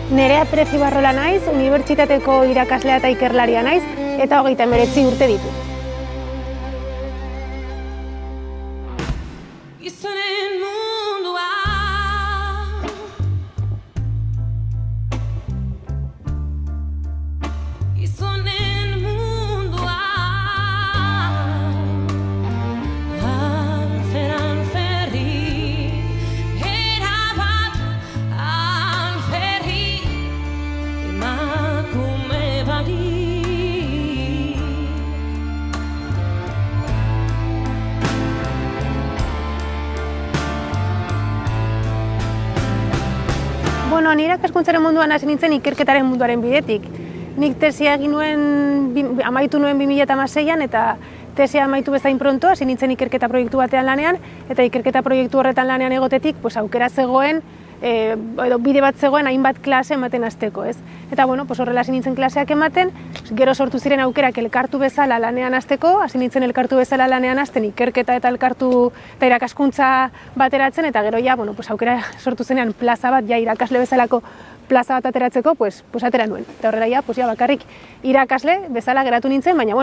Nerea Perez Ibarrola naiz, unibertsitateko irakaslea eta ikerlaria naiz, eta 39 urte ditut. Bueno, ni irakaskuntzaren munduan hasi nintzen ikerketaren munduaren bidetik. Nik tesia amaitu nuen 2016an eta tesia amaitu bezain pronto, hasi nintzen ikerketa proiektu batean lanean, eta ikerketa proiektu horretan lanean egotetik, aukera zegoen, edo bide bat zegoen hainbat klase ematen hasteko, ez? Eta bueno, horrela hasi nintzen klaseak ematen, gero sortu ziren aukerak elkartu bezala lanean hasteko, hasi nintzen elkartu bezala lanean hasten ikerketa eta elkartu eta irakaskuntza bateratzen, eta gero ja, aukera sortu zenean plaza bat, ja irakasle bezalako plaza bat ateratzeko, atera nuen. Eta horrela ja, bakarrik irakasle bezala geratu nintzen, baina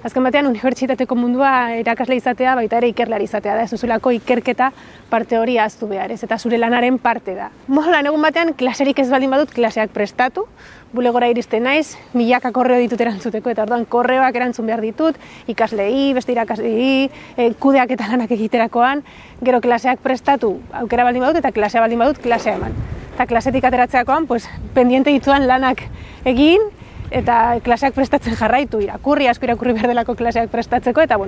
azken batean unibertsitateko mundua irakasle izatea, baita ere ikerlari izatea da, ez duzulako ikerketa parte hori ahaztu behar, ez, eta zure lanaren parte da. Lan egun batean, klaserik ez baldin badut, klaseak prestatu, bulegora iristen naiz, milaka korreo ditut erantzuteko, eta orduan korreoak erantzun behar ditut, ikaslei, beste irakaslei, kudeak eta lanak egiterakoan, gero klaseak prestatu, aukera baldin badut, eta klasea baldin badut, klasea eman. Eta klasetik ateratzeakoan, pendiente dituan lanak egin, eta klaseak prestatzen jarraitu, asko irakurri behar delako klaseak prestatzeko, eta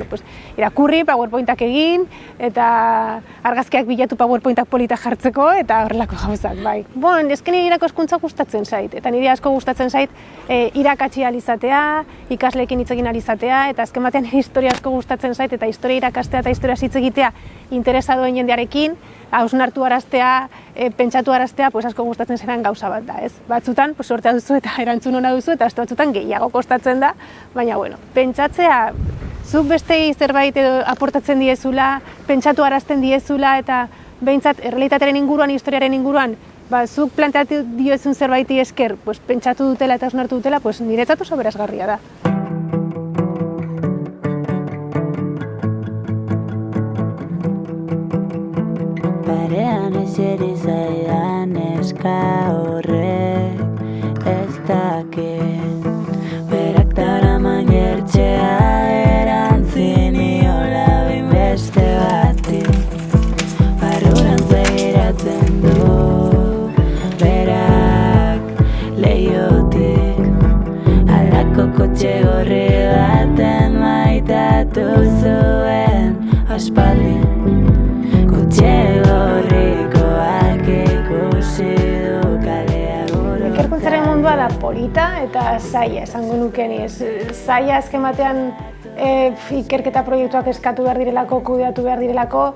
irakurri, PowerPointak egin, eta argazkiak bilatu PowerPointak polita jartzeko, eta horrelako gauzak, bai. Ezken nire irakaskuntza gustatzen zait, eta nire asko gustatzen zait irakatsi alizatea, ikasleekin hitz egin alizatea, eta azken batean historia asko gustatzen zait, eta historia irakastea eta historia hitz egitea interesadoen jendearekin, hausnartu araztea, pentsatu araztea, asko gustatzen zeran gauza bat da, ez? Batzutan, sortea duzu eta erantzun ona duzu, eta batzutan gehiago kostatzen da, baina, pentsatzea, zuk bestei zerbait edo aportatzen diezula, pentsatu arazten diezula, eta behintzat, errealitatearen inguruan, historiaren inguruan, zuk planteatu diozun zerbaiti esker, pentsatu dutela eta hausnartu dutela, niretzat oso berazgarria da. Parean eseri zaidan eska horrek ez dakit berak daraman jertxea erantzin iola behin beste bati barruran begiratzen du berak lehiotik halako kotxe horri baten maitatu zuen aspaldi Ikerkuntzaren mundua da polita eta zaila esango nuke ni. Zaila azken batean ikerketa proiektuak eskatu behar direlako, kudeatu behar direlako,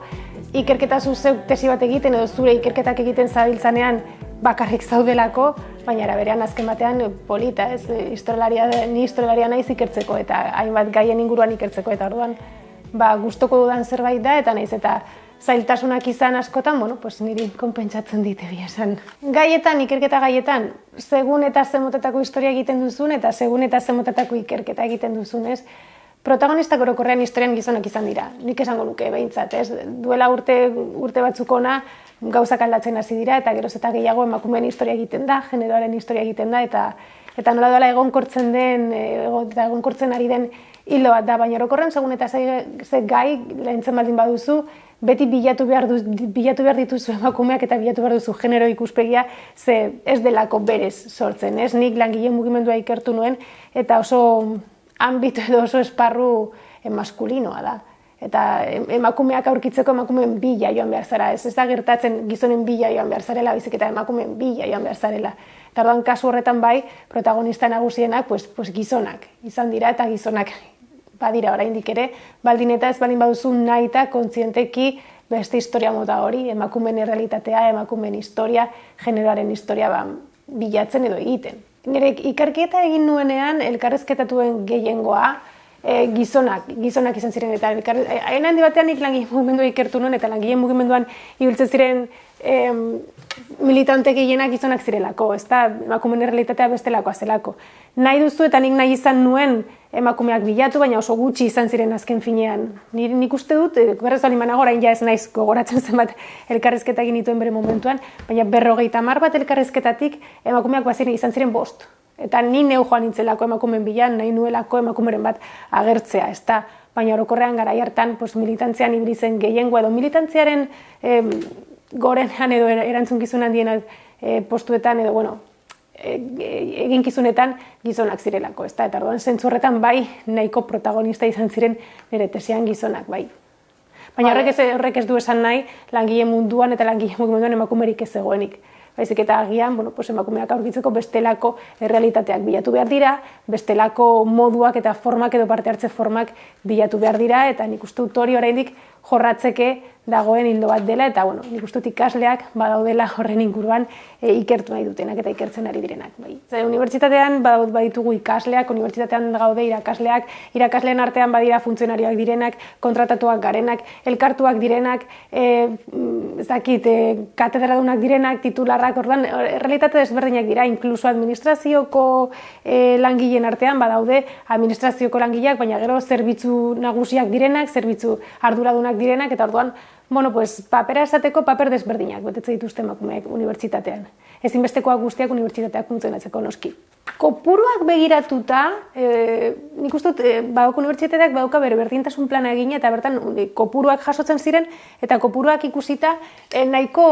ikerketa zuzeuk tesi bat egiten edo zure ikerketak egiten zabiltzanean bakarrik zaudelako, baina berean azken batean polita, ez? Ni historialaria naiz ikertzeko eta hainbat gaien inguruan ikertzeko, eta orduan gustoko dudan zerbait da, eta naiz eta zailtasunak izan askotan, niri konpentsatzen dit egia esan. Gaietan, ikerketa gaietan, segun eta zemotetako historia egiten duzun, eta segun eta zemotetako ikerketa egiten duzun, ez? Protagonistak orokorrean historian gizonak izan dira, nik esango nuke behintzat, ez? Duela urte batzuk ona gauzak aldatzen hasi dira, eta geroz eta gehiago emakumeen historia egiten da, generoaren historia egiten da, eta nola doala egonkortzen ari den hildo bat da, baina orokorren, segun eta ze gai lehentzen baldin baduzu, beti bilatu behar dituzu emakumeak eta bilatu behar duzu genero ikuspegia, ze ez delako berez sortzen, ez? Nik langileen mugimendua ikertu nuen, eta oso ambito edo oso esparru maskulinoa da. Eta emakumeak aurkitzeko emakumeen bila joan behar zara, ez da gertatzen gizonen bila joan behar zarela, baizik eta emakumeen bila joan behar zarela. Eta orduan kasu horretan bai, protagonista nagusienak gizonak izan dira, eta gizonak badira oraindik ere, baldin eta ez baldin baduzu nahi eta kontzienteki beste historia mota hori, emakumeen errealitatea, emakumeen historia, generoaren historia bilatzen edo egiten. Nire ikerketa egin nuenean elkarrezketatuen gehiengoa, gizonak izan ziren, eta hain handi batean nik langile mugimendua ikertu nuen, eta langile mugimenduan ibiltzen ziren militante gehienak gizonak zirelako, ez da, emakumeen errealitatea bestelakoa zelako. Nahi duzu eta nik nahi izan nuen emakumeak bilatu, baina oso gutxi izan ziren azken finean. Nik uste dut, berrez bali manago, orain ja ez naiz gogoratzen zenbat elkarrizketa egin dituen bere momentuan, baina 50 bat elkarrizketatik emakumeak baziren izan ziren 5. Eta ni neu joan nintzelako emakumeen bilan, nahi nuelako emakumeren bat agertzea, ez da. Baina orokorrean garai hartan militantzian ibili zen gehiengoa edo militantziaren gorenean edo erantzukizun handien postuetan edo, bueno, eginkizunetan gizonak zirelako, ez da, eta orduan zentzu horretan bai nahiko protagonista izan ziren nire tesian gizonak, bai. Baina horrek ez du esan nahi langile munduan eta langile mugimenduan emakumerik ez zegoenik. Baizik eta agian, emakumeak aurkitzeko bestelako errealitateak bilatu behar dira, bestelako moduak eta formak edo parte hartze formak bilatu behar dira, eta nik uste dut hori oraindik jorratzeke dagoen hildo bat dela, eta nik uste dut ikasleak badaudela horren inguruan ikertu nahi dutenak eta ikertzen ari direnak. Unibertsitatean baditugu ikasleak, unibertsitatean gaude irakasleak, irakasleen artean badira funtzionarioak direnak, kontratatuak garenak, elkartuak direnak, katedradunak direnak, titularrak, orduan, errealitate desberdinak dira, inkluso administrazioko langileen artean badaude administrazioko langileak, baina gero zerbitzu nagusiak direnak, zerbitzu arduradunak direnak, eta orduan, papera esateko paper desberdinak betetze dituzte emakumeek unibertsitatean. Ezinbestekoak guztiak unibertsitateak funtzionatzeko noski. Kopuruak begiratuta, nik uste dut, unibertsitateak badauka bere berdintasun plana egina, eta bertan kopuruak jasotzen ziren, eta kopuruak ikusita nahiko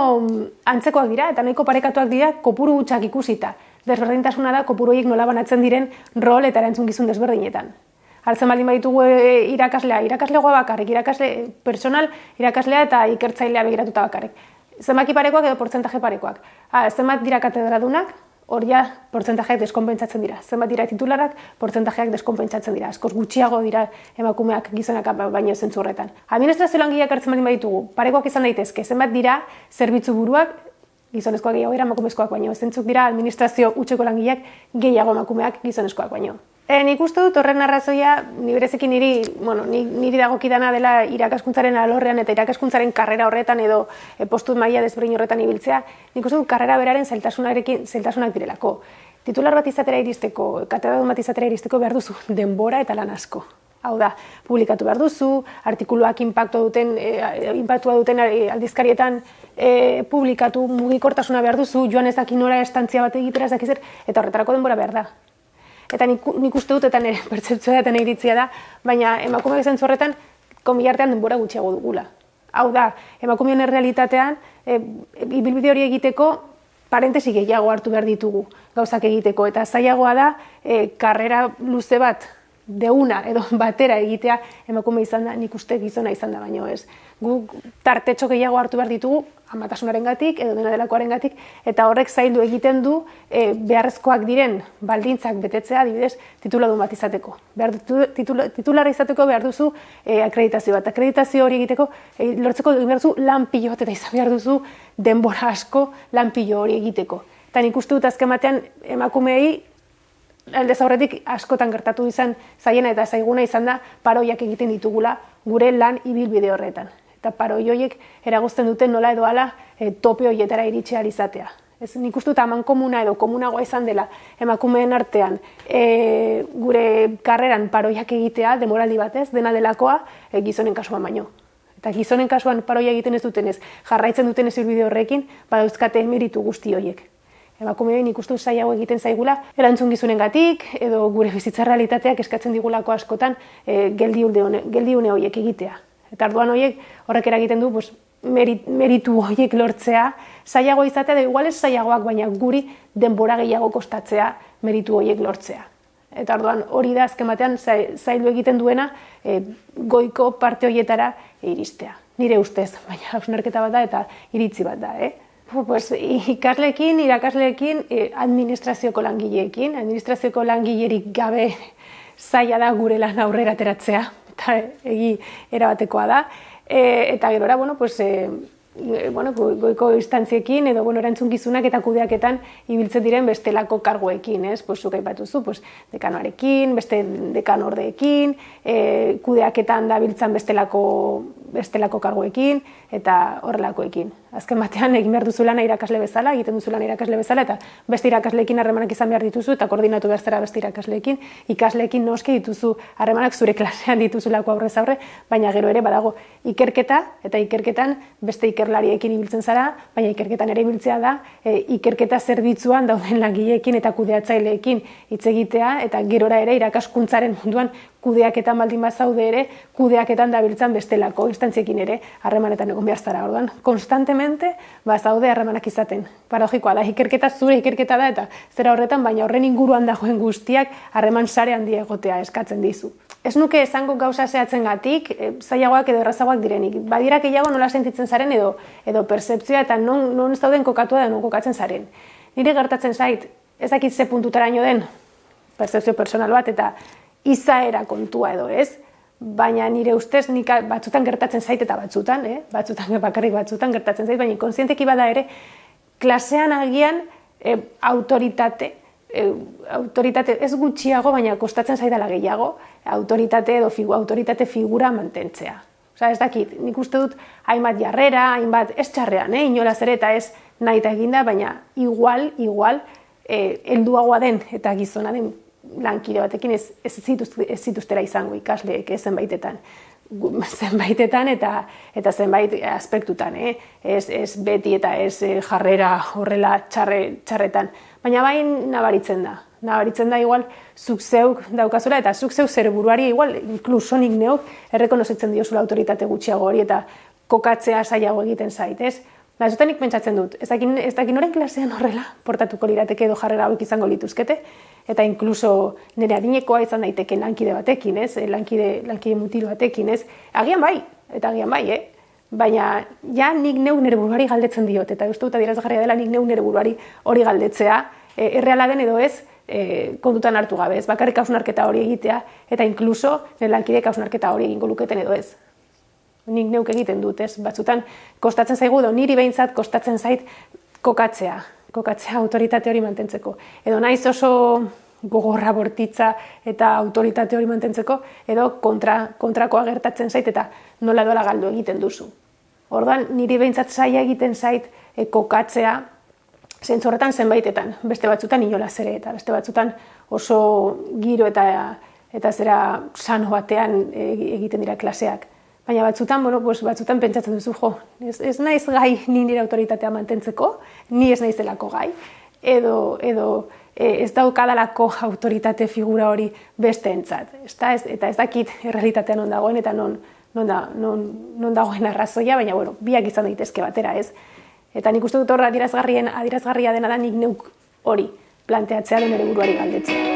antzekoak dira, eta nahiko parekatuak dira kopuru hutsak ikusita. Desberdintasuna da kopuru horiek nola banatzen diren rol eta erantzukizun desberdinetan. Hartzen baldin baditugu irakaslegoa bakarrik, personal irakaslea eta ikertzailea begiratuta bakarrik. Zenbaki parekoak edo portzentaje parekoak. Zenbat dira katedradunak, hori portzentajeak deskonpentsatzen dira. Zenbat dira titularak, portzentajeak deskonpentsatzen dira. Askoz gutxiago dira emakumeak gizonak baino zentzu horretan. Administrazio langileak hartzen baldin baditugu, parekoak izan daitezke. Zenbat dira zerbitzu buruak, gizonezkoak gehiago dira emakumezkoak baino. Zentzuk dira administrazio hutseko langileak gehiago emakumeak gizonezkoak baino. Nik uste dut horren arrazoia, niberezekin niri dagokidana dela irakaskuntzaren alorrean eta irakaskuntzaren karrera horretan edo postu maila desberdin horretan ibiltzea, nik uste dut karrera beraren zailtasunak direlako. Titular bat izatera iristeko, katedradun bat izatera iristeko behar duzu denbora eta lan asko. Hau da, publikatu behar duzu, artikuluak inpaktua duten aldizkarietan publikatu, mugikortasuna behar duzu, joan ez dakin nora estantzia bat egitera ez dakizer, eta horretarako denbora behar da. Eta nik uste dut eta nire pertzeptzioa eta nire iritzia da, baina emakumeak zentzu horretan konbilartean denbora gutxiago dugula. Hau da, emakumeen errealitatean, ibilbide hori egiteko parentesi gehiago hartu behar ditugu gauzak egiteko, eta zailagoa da karrera luze bat deuna edo batera egitea emakume izan da, nik uste gizona izan da baino ez. Gu tartetxo gehiago hartu behar ditugu, amatasunarengatik edo dena delakoarengatik, eta horrek zaildu egiten du beharrezkoak diren baldintzak betetzea, adibidez, tituladun bat izateko. Titularra izateko behar duzu akreditazio bat. Akreditazio hori egiteko, lortzeko behar duzu lan pilo bat, eta izan behar duzu denbora asko lan pilo hori egiteko. Eta nik uste dut azken batean emakumeei aldez aurretik askotan gertatu izan zaiena eta zaiguna izan da paroiak egiten ditugula gure lan ibilbide horretan. Eta paroi horiek eragozten duten nola edo hala tope horietara iritsi ahal izatea. Nik uste dut amankomuna edo komunagoa izan dela emakumeen artean gure karreran paroiak egitea demoraldi batez, dena delakoa gizonen kasuan baino. Eta gizonen kasuan paroia egiten ez dutenez, jarraitzen dutenez ibilbide horrekin, badauzkate emeritu guzti horiek. Emakumeei nik uste zailago egiten zaigula, erantzun gizunengatik edo gure bizitza realitateak eskatzen digulako askotan geldiune horiek egitea. Eta arduan horrek eragiten du meritu horiek lortzea, zailago izatea, da igual ez zailagoak, baina guri denbora gehiago kostatzea meritu horiek lortzea. Eta arduan hori da azken batean zaildu egiten duena goiko parte horietara iristea. Nire ustez, baina hausnarketa bat da eta iritzi bat da, ikasleekin, irakasleekin, administrazioko langileekin. Administrazioko langilerik gabe zaila da gure lan aurrera ateratzea, eta erabatekoa da. Eta gerora, goiko instantziekin edo erantzunkizunak eta kudeaketan ibiltzen diren bestelako karguekin, ez? Zuk aipatuzu, dekanoarekin, beste dekanordeekin, kudeaketan dabiltzan bestelako karguekin eta horrelakoekin. Azken batean egin behar duzu lana irakasle bezala, egiten duzu lana irakasle bezala eta beste irakasleekin harremanak izan behar dituzu eta koordinatu behar zera beste irakasleekin. Ikasleekin noski dituzu harremanak zure klasean dituzulako aurrez aurre, baina gero ere badago ikerketa eta ikerketan beste ikerlariekin ibiltzen zara, baina ikerketan ere ibiltzea da ikerketa zerbitzuan dauden langileekin eta kudeatzaileekin hitz egitea eta gerora ere irakaskuntzaren munduan kudeaketan baldin bazaude ere, kudeaketan dabiltzan bestelako instantziekin ere harremanetan egon behar zara. Orduan, konstantemente bazaude harremanak izaten. Paradojikoa da, ikerketa zure ikerketa da eta zera horretan, baina horren inguruan dagoen guztiak harreman sare handia egotea eskatzen dizu. Ez nuke esango gauza zehatzengatik, zailagoak edo errazagoak direnik. Badira gehiago nola sentitzen zaren edo pertzepzioa eta non zauden kokatua da non kokatzen zaren. Nire gertatzen zait, ez dakit ze puntutaraino den pertzepzio personal bat eta izaera kontua edo ez, baina nire ustez nik batzutan gertatzen zait eta batzutan bakarrik batzutan gertatzen zait, baina kontzienteki bada ere, klasean agian autoritate ez gutxiago, baina kostatzen zaidala gehiago, autoritate edo autoritate figura mantentzea. Osa, ez dakit, nik uste dut hainbat jarrera, hainbat ez txarrean, inolaz ere eta ez nahi eta eginda, baina igual, helduagoa den eta gizona den lankide batekin ez zituztera izango ikasleek zenbaitetan eta zenbait aspektutan, ez beti eta ez jarrera horrela txarretan, baina bai nabaritzen da igual zuk zeuk daukazula eta zuk zeuk zer buruari igual inkluso nik neuk errekonozitzen diozula autoritate gutxiago hori eta kokatzea zailago egiten zait, ez? Batzutan nik pentsatzen dut, ez dakit noren klasean horrela portatuko lirateke edo jarrera hauek izango lituzkete, eta inkluso nire adinekoa izan daiteke lankide batekin, ez? Lankide mutil batekin, ez? Agian bai, baina ja nik neuk nire buruari galdetzen diot, eta uste dut adierazgarria dela nik neuk nire buruari hori galdetzea, erreala den edo ez, kontutan hartu gabe, ez? Bakarrik hausnarketa hori egitea, eta inkluso nire lankidek hausnarketa hori egingo luketen edo ez. Nik neuk egiten dut, ez? Batzutan kostatzen zaigu edo niri behintzat kostatzen zait kokatzea autoritate hori mantentzeko. Edo naiz oso gogorra bortitza eta autoritate hori mantentzeko, edo kontrakoa gertatzen zait eta nola dola galdu egiten duzu. Orduan, niri behintzat zaila egiten zait kokatzea zentzu horretan zenbaitetan, beste batzutan inolaz ere, eta beste batzutan oso giro eta zera sano batean egiten dira klaseak. Baina batzutan pentsatzen duzu, ez naiz gai ni nire autoritatea mantentzeko, ni ez naizelako gai, edo ez daukadalako autoritate figura hori besteentzat. Eta ez dakit errealitatean non dagoen eta non dagoen arrazoia, baina biak izan daitezke batera, ez? Eta nik uste dut horra adierazgarria dena da nik neuk hori planteatzea den ere buruari galdetzea.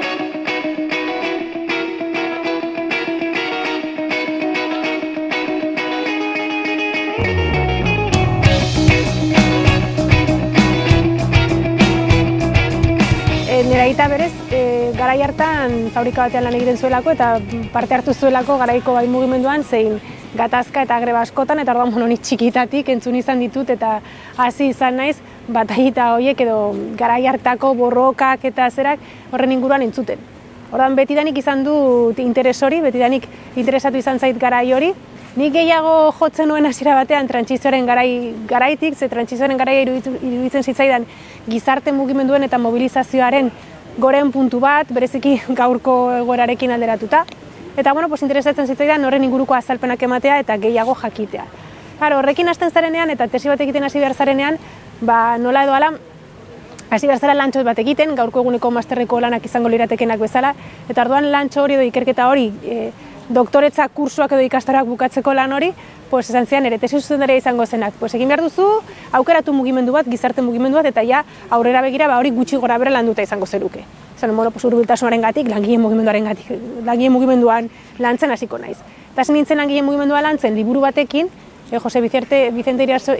Nera aita berez, garai hartan fabrika batean lan egiten zuelako eta parte hartu zuelako garaiko gai mugimenduan zein gatazka eta greba askotan, eta orduan nik txikitatik entzun izan ditut eta hasi izan naiz batailita horiek edo garai hartako borrokak eta zerak horren inguruan entzuten. Orduan betidanik izan dut interes hori, betidanik interesatu izan zait garai hori. Nik gehiago jotzen nuen hasiera batean trantsizioaren garaitik, ze trantsizioaren garaia iruditzen zitzaidan gizarte mugimenduen eta mobilizazioaren goren puntu bat, bereziki gaurko egoerarekin alderatuta. Eta interesatzen zitzaidan horren inguruko azalpenak ematea eta gehiago jakitea. Horrekin hasten zarenean eta tesi bat egiten hasi behar zarenean, nola edo ala, hasi behar zara lantxo bat egiten, gaurko eguneko masterreko lanak izango liratekenak bezala, eta orduan lantxo hori edo ikerketa hori, doktoretza kursuak edo ikastaroak bukatzeko lan hori, esan zian ere tesi zuzendaria izango zenak. Egin behar duzu, aukeratu mugimendu bat, gizarte mugimendu bat, eta ja aurrera begira hori gutxi gora bera landuta izango zeruke. Hurbiltasunaren gatik, langile mugimenduan lantzen hasiko naiz. Eta zen nintzen langile mugimendua lantzen liburu batekin, Jose Vicente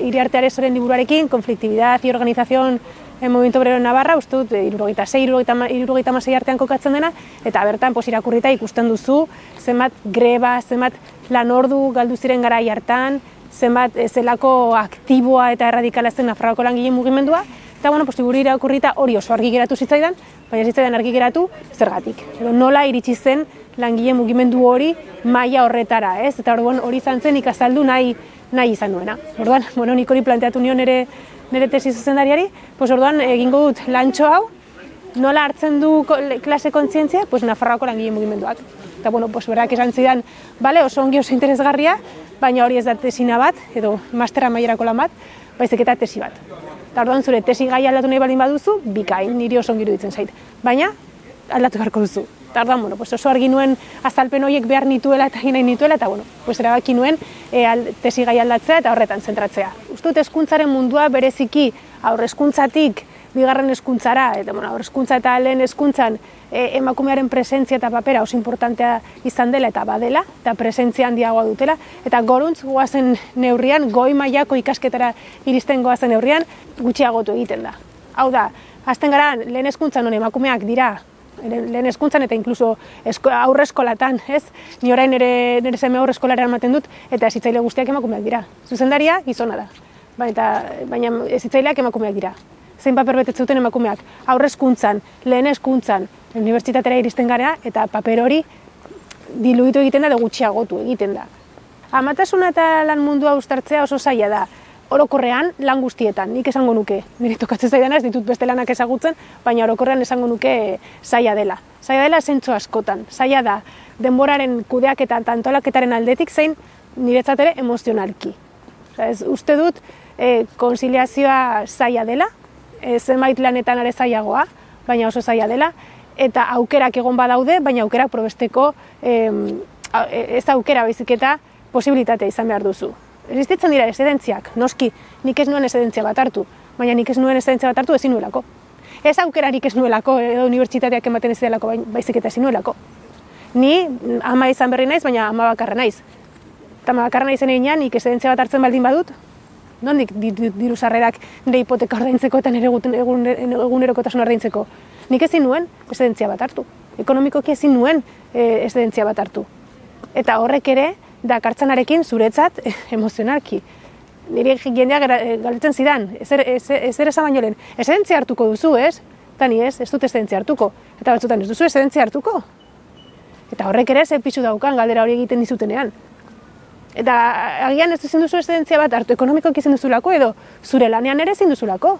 Iriarte Aresoren liburuarekin, Conflictividad y Organización en Movimiento Obrero en Navarra, uste dut, 76 artean kokatzen dena, eta bertan irakurrita ikusten duzu, zenbat greba, zenbat lan ordu galdu ziren garai hartan, zenbat zelako aktiboa eta erradikala zen Nafarroako langile mugimendua, eta guri irakurrita hori oso argi geratu zitzaidan, baina zitzaidan argi geratu zergatik. Edo nola iritsi zen langile mugimendu hori maila horretara, ez? Eta orduan hori izan zen ikazaldu nahi izan nuena. Orduan, nik hori planteatu nion nire tesi zuzendariari, orduan egingo dut lantxo hau, nola hartzen du klase kontzientzia, Nafarroako langile mugimenduak. Eta, berak esan zidan, oso ongi oso interesgarria, baina hori ez da tesina bat, edo masterra mailerako lan bat, baizik eta tesi bat. Eta orduan zure tesi gai aldatu nahi baldin baduzu, bikain, niri oso ongi iruditzen zait. Baina, aldatu beharko duzu. Eta orduan, oso argi nuen azalpen horiek behar nituela eta nahi nituela, eta erabaki nuen tesi gai aldatzea eta horretan zentratzea. Uste dut hezkuntzaren mundua bereziki aurrezkuntzatik bigarren hezkuntzara, eta aurrezkuntza eta lehen hezkuntzan emakumearen presentzia eta papera oso importantea izan dela eta badela, eta presentzia handiagoa dutela, eta goruntz goazen neurrian, goi mailako ikasketara iristen goazen neurrian, gutxiagotu egiten da. Hau da, hasten gara lehen hezkuntzan emakumeak dira, lehen hezkuntzan eta inkluso aurreskolatan, ez? Ni orain nire seme aurreskolaren ematen dut, eta hezitzaile guztiak emakumeak dira. Zuzendaria gizona da, baina hezitzaileak emakumeak dira. Zein paper betetzen duten emakumeak, aurrezkuntzan, lehen hezkuntzan, unibertsitatera iristen gara, eta paper hori diluitu egiten da, edo gutxiagotu egiten da. Amatasuna eta lan mundua uztartzea oso zaila da. Orokorrean lan guztietan, nik esango nuke, nire tokatzen zaidana ez ditut beste lanak ezagutzen, baina orokorrean esango nuke zaila dela. Zaila dela zentzu askotan, zaila da denboraren kudeaketa eta antolaketaren aldetik zein niretzat ere emozionalki. Uste dut konziliazioa zaila dela, zenbait lanetan ere zailagoa, baina oso zaila dela, eta aukerak egon badaude, baina aukerak probesteko ez aukera baizik eta posibilitatea izan behar duzu. Existitzen dira esedentziak, noski, nik ez nuen esedentzia bat hartu, baina nik ez nuen esedentzia bat hartu ezin nuelako. Ez aukerarik ez nuelako, edo unibertsitateak ematen ez delako baizik eta ezin nuelako. Ni ama izan berri naiz, baina ama bakarra naiz. Eta ama bakarra naizen eginean, nik esedentzia bat hartzen baldin badut, nondik diru sarrerak nire hipoteka ordaintzeko eta nire egunerokotasun ordaintzeko. Nik ezin nuen esedentzia bat hartu. Ekonomikoki ezin nuen esedentzia bat hartu. Eta horrek ere, dakartzanarekin zuretzat emozionalki. Nire jendeak galdetzen zidan, ezer esan baino lehen, esedentzia hartuko duzu, ez? Eta ni ez dut esedentzia hartuko. Eta batzutan ez duzu esedentzia hartuko. Eta horrek ere ze pisu daukan galdera hori egiten dizutenean. Eta agian ez ezin duzu esedentzia bat hartu, ekonomikoki ezin duzulako edo zure lanean ere ezin duzulako.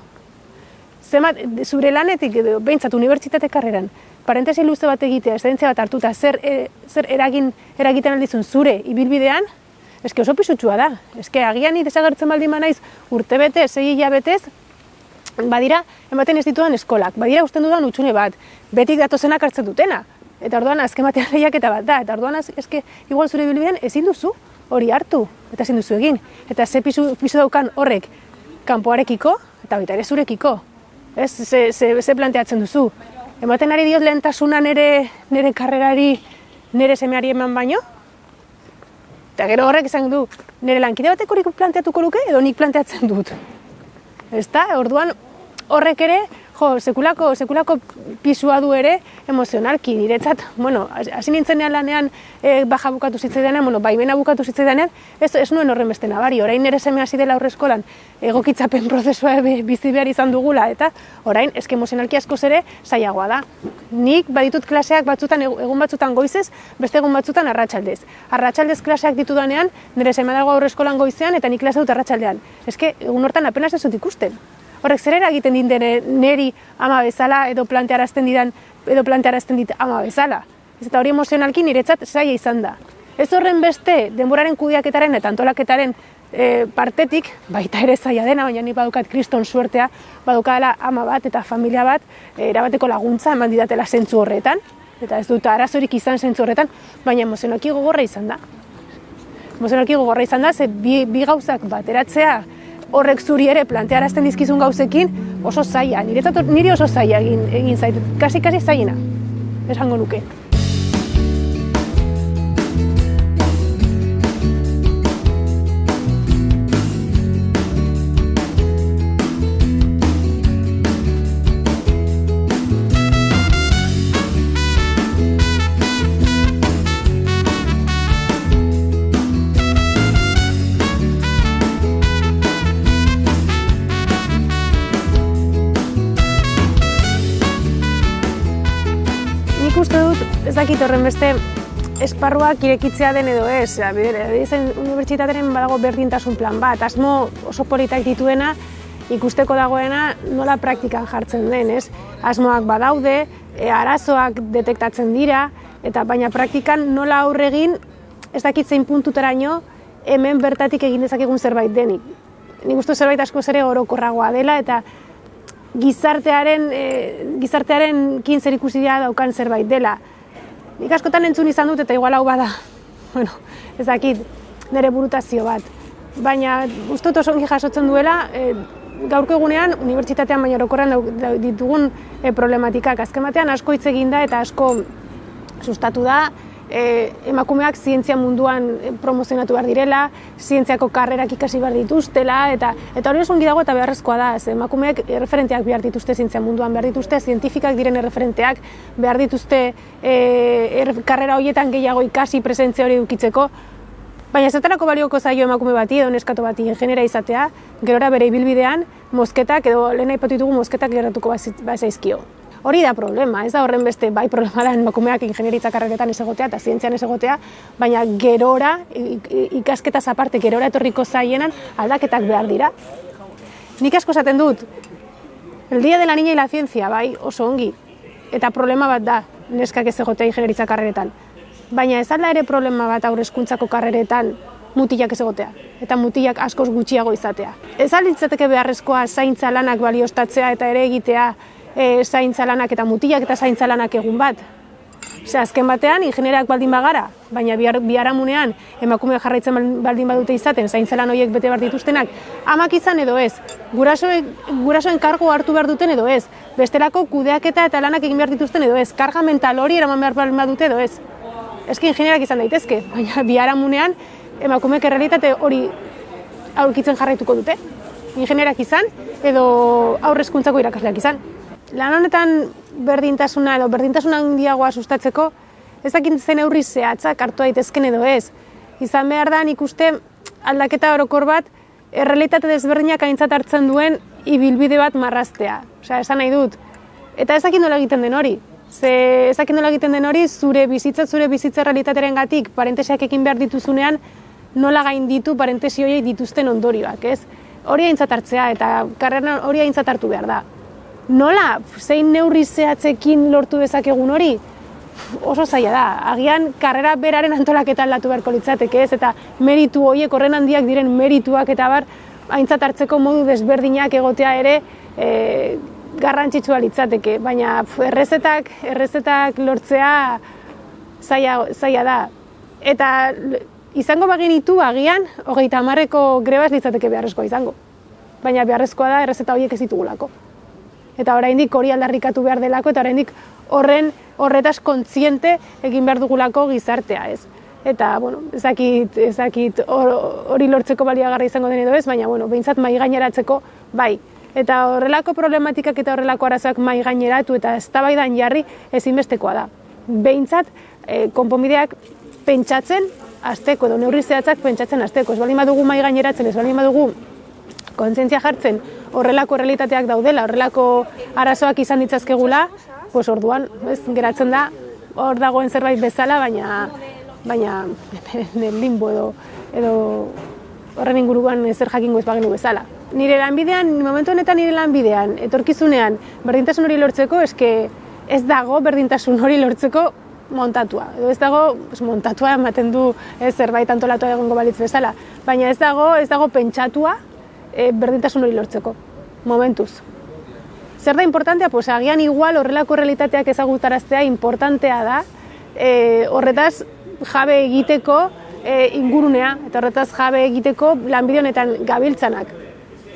Zure lanetik edo behintzat unibertsitate karreran, parentesi luze bat egitea, esedentzia bat hartuta, zer eragiten aldizun zure ibilbidean, eske oso pisutsua da. Eske agian ni desagertzen baldin banaiz urtebete, 6 hilabetez, badira ematen ez ditudan eskolak, badira usten dudan hutsune bat, betik datozenak hartzen dutena. Eta orduan azken batean lehiaketa bat da, eta orduan eske igual zure ibilbidean ezin duzu hori hartu, eta ezin duzu egin. Eta ze pisu daukan horrek kanpoarekiko, eta baita ere zurekiko. Ez, ze planteatzen duzu. Ematen ari diot lehentasuna nire karrerari, nire semeari eman baino? Eta gero horrek izan du, nire lankide batek hori planteatuko luke edo nik planteatzen dut. Ezta? Orduan horrek ere, sekulako pisua du ere emozionalki. Niretzat, hasi nintzenean lanean baja bukatu zitzaidanean, baimena bukatu zitzaidanean, ez nuen horren beste nabari. Orain nire seme hasi dela aurreskolan egokitzapen prozesua bizi behar izan dugula, eta orain eske emozionalki askoz ere zailagoa da. Nik baditut klaseak batzutan, egun batzutan goizez, beste egun batzutan arratsaldez. Arratsaldez klaseak ditudanean, nire seme dago aurreskolan goizean eta nik klase dut arratsaldean. Eske egun hortan apenas ez dut ikusten. Horrek zer eragiten dinen neri ama bezala edo plantearazten dit ama bezala. Ez eta hori emozionalki niretzat zaila izan da. Ez horren beste denboraren kudeaketaren eta antolaketaren partetik, baita ere zaila dena, baina ni badukat kriston suertea, badukadala ama bat eta familia bat, erabateko laguntza eman didatela zentzu horretan, eta ez dut arazorik izan zentzu horretan, baina emozionalki gogorra izan da. Emozionalki gogorra izan da, ze bi gauzak bateratzea, horrek zuri ere plantearazten dizkizun gauzekin oso zaila, niri oso zaila egin zait, kasi zailena, esango nuke. ez dakit horren beste esparruak irekitzea den edo ez. Unibertsitatearen badago berdintasun plan bat, asmo oso politak dituena, ikusteko dagoena nola praktikan jartzen den, ez? Asmoak badaude, arazoak detektatzen dira, eta baina praktikan nola aurre egin, ez dakit zein puntutaraino, hemen bertatik egin dezakegun zerbait denik. Nik uste zerbait asko ere orokorragoa dela, eta gizartearen kin zer ikusia daukan zerbait dela. Nik askotan entzun izan dut, eta igual hau bada, bueno, ez dakit, nire burutazio bat. Baina uste dut oso ongi jasotzen duela, gaurko egunean, unibertsitatean baina orokorrean ditugun problematikak. Azken batean asko hitz egin da eta asko sustatu da, emakumeak zientzia munduan promozionatu behar direla, zientziako karrerak ikasi behar dituztela, eta hori oso ongi dago eta beharrezkoa da. Emakumeak erreferenteak behar dituzte zientzia munduan, behar dituzte zientifikak diren erreferenteak, behar dituzte karrera horietan gehiago ikasi presentzia hori edukitzeko. Baina zertarako balioko zaio emakume bati edo neskato bati ingeniera izatea, gerora bere ibilbidean mozketak edo lehen aipatu ditugu mozketak geratuko bazaizkio. Hori da problema, ez da horren beste bai problema da emakumeak ingenieritza karreretan ez egotea eta zientzian ez egotea, baina gerora, ikasketaz aparte gerora etorriko zaienan aldaketak behar dira. Nik asko esaten dut, el día de la niña y la ciencia, bai, oso ongi, eta problema bat da neskak ez egotea ingenieritza karreretan. Baina ez alda ere problema bat haur hezkuntzako karreretan mutilak ez egotea, eta mutilak askoz gutxiago izatea. Ez alitzateke beharrezkoa zaintza lanak baliostatzea eta ere egitea zaintza lanak eta mutilak eta zaintza lanak egun bat. Azken batean, ingenierak baldin bagara, baina biharamunean emakumeak jarraitzen baldin badute izaten, zaintza lan horiek bete behar dituztenak, amak izan edo ez, gurasoen kargo hartu behar duten edo ez, bestelako kudeaketa eta lanak egin behar dituzten edo ez, karga mental hori eraman behar baldin badute edo ez. Eski ingenierak izan daitezke, baina biharamunean emakumeek errealitate hori aurkitzen jarraituko dute. Ingenierak izan edo aurre hezkuntzako irakasleak izan. Lan honetan berdintasuna edo berdintasuna handiagoa sustatzeko, ez dakit zen neurri zehatzak hartu daitezken edo ez. Izan behar da nik uste aldaketa orokor bat errealitate desberdinak aintzat hartzen duen ibilbide bat marraztea. Esan nahi dut. Eta ez dakit nola egiten den hori. Ez dakit nola egiten den hori zure bizitza realitatearen gatik parentesiak ekin behar dituzunean nola gainditu parentesi horiek dituzten ondorioak, ez? Hori aintzat hartzea eta karrera hori aintzat hartu behar da. Nola, zein neurri zehatzekin lortu dezakegun hori? Oso zaila da. Agian karrera beraren antolaketan aldatu beharko litzateke, ez? Eta meritu horiek horren handiak diren merituak eta bar aintzat hartzeko modu desberdinak egotea ere garrantzitsua litzateke, baina errezetak lortzea zaila da. Eta izango bagenitu agian 30ko greba ez litzateke beharrezkoa izango. Baina beharrezkoa da errezeta horiek ez ditugulako. Eta oraindik hori aldarrikatu behar delako eta oraindik horretaz kontziente egin behar dugulako gizartea, ez. Eta, bueno, ez dakit hori lortzeko baliagarra izango den edo ez, baina, bueno, behintzat mahai gaineratzeko bai. Eta horrelako problematikak eta horrelako arazoak mahai gaineratu eta eztabaidan jarri ezinbestekoa da. Behintzat, konponbideak pentsatzen hasteko edo neurri zehatzak pentsatzen hasteko. Ez baldin badugu mahai gaineratzen, ez baldin badugu kontzientzia jartzen horrelako realitateak daudela, horrelako arazoak izan ditzazkegula, pues orduan, geratzen da hor dagoen zerbait bezala, baina limbo edo horren inguruan zer jakingo ez bagenu bezala. Nire lanbidean, momentu honetan nire lanbidean, etorkizunean berdintasun hori lortzeko, ez dago berdintasun hori lortzeko montatua. Edo ez dago, montatua ematen du zerbait antolatua egongo balitz bezala, baina ez dago pentsatua berdintasun hori lortzeko, momentuz. Zer da importantea? Pues agian igual horrelako realitateak ezagutaraztea importantea da, horretaz jabe egiteko ingurunea, eta horretaz jabe egiteko lanbide honetan gabiltzanak.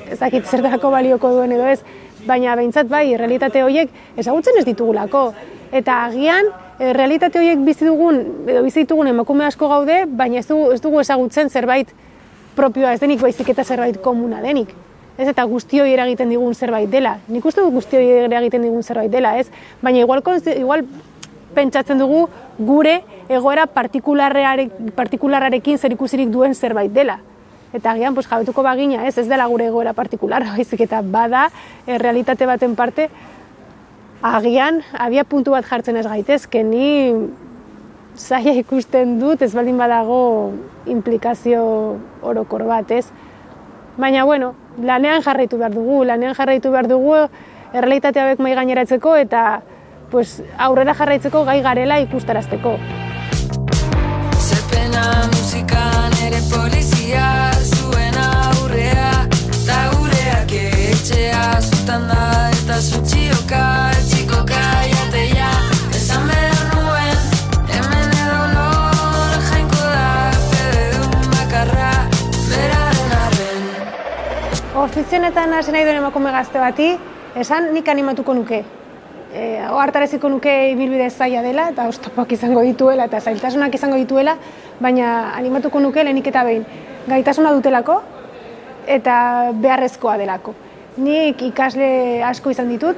Ez dakit zertarako balioko duen edo ez, baina behintzat bai, realitate horiek ezagutzen ez ditugulako. Eta agian, realitate horiek bizi ditugun emakume asko gaude, baina ez dugu ezagutzen zerbait propioa ez denik, baizik eta zerbait komuna denik. Ez eta guztioi eragiten digun zerbait dela. Nik uste dut guztioi eragiten digun zerbait dela, ez? Baina igual pentsatzen dugu gure egoera partikulararekin zerikusirik duen zerbait dela. Eta agian jabetuko bagina, ez dela gure egoera partikularra, baizik eta bada realitate baten parte agian abia puntu bat jartzen ez gaitezke, ni zaila ikusten dut ez baldin badago implikazio orokor bat, ez? Baina, bueno, lanean jarraitu behar dugu, errealitate hauek mai gaineratzeko eta pues, aurrera jarraitzeko gai garela ikustarazteko. Zepena musikan ere polizia zuen aurrea, eta gureak etxea zutan da, eta zutxioka, etxikoka jateia, esan behar nuen, hemen edo lor jainko da, fede dun bakarra, beraren arren. Ofizionetan hasi nahi duen emakume gazte bati, esan nik animatuko nuke. Ohartaraziko nuke ibilbide zaila dela, eta oztopoak izango dituela, eta zailtasunak izango dituela, baina animatuko nuke lehenik eta behin gaitasuna dutelako, eta beharrezkoa delako. Nik ikasle asko izan ditut,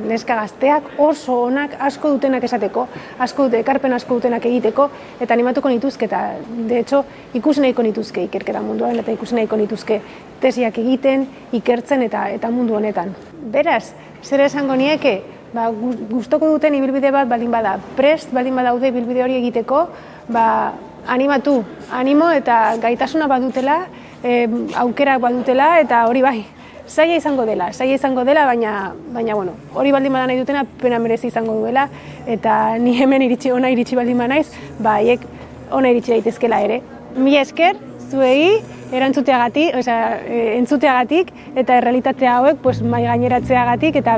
neska gazteak oso onak asko dutenak esateko, ekarpen asko dutenak egiteko, eta animatuko nituzke, eta de hecho ikusi nahiko nituzke ikerketa munduan, eta ikusi nahiko nituzke tesiak egiten, ikertzen eta mundu honetan. Beraz, zer esango nieke? Gustoko duten ibilbide bat baldin bada, prest baldin badaude ibilbide hori egiteko, animatu, animo eta gaitasuna badutela, aukerak badutela, eta hori bai, zaila izango dela, baina bueno, hori baldin bada nahi dutena, pena merezi izango duela, eta ni hemen ona iritsi baldin banaiz, haiek ona iritsi daitezkela ere. Mila esker, zuei, entzuteagatik eta errealitate hauek mai gaineratzeagatik eta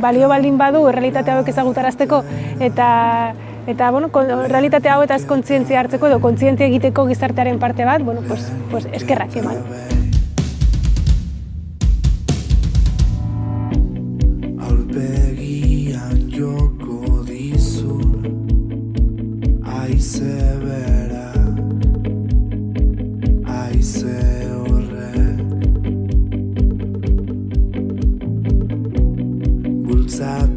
balio baldin badu errealitate hauek ezagutarazteko eta errealitate hauetaz kontzientzia hartzeko edo kontzientzia egiteko gizartearen parte bat, eskerrak eman. Aurpegian joko dizun aize bera, aize horrek bultzatu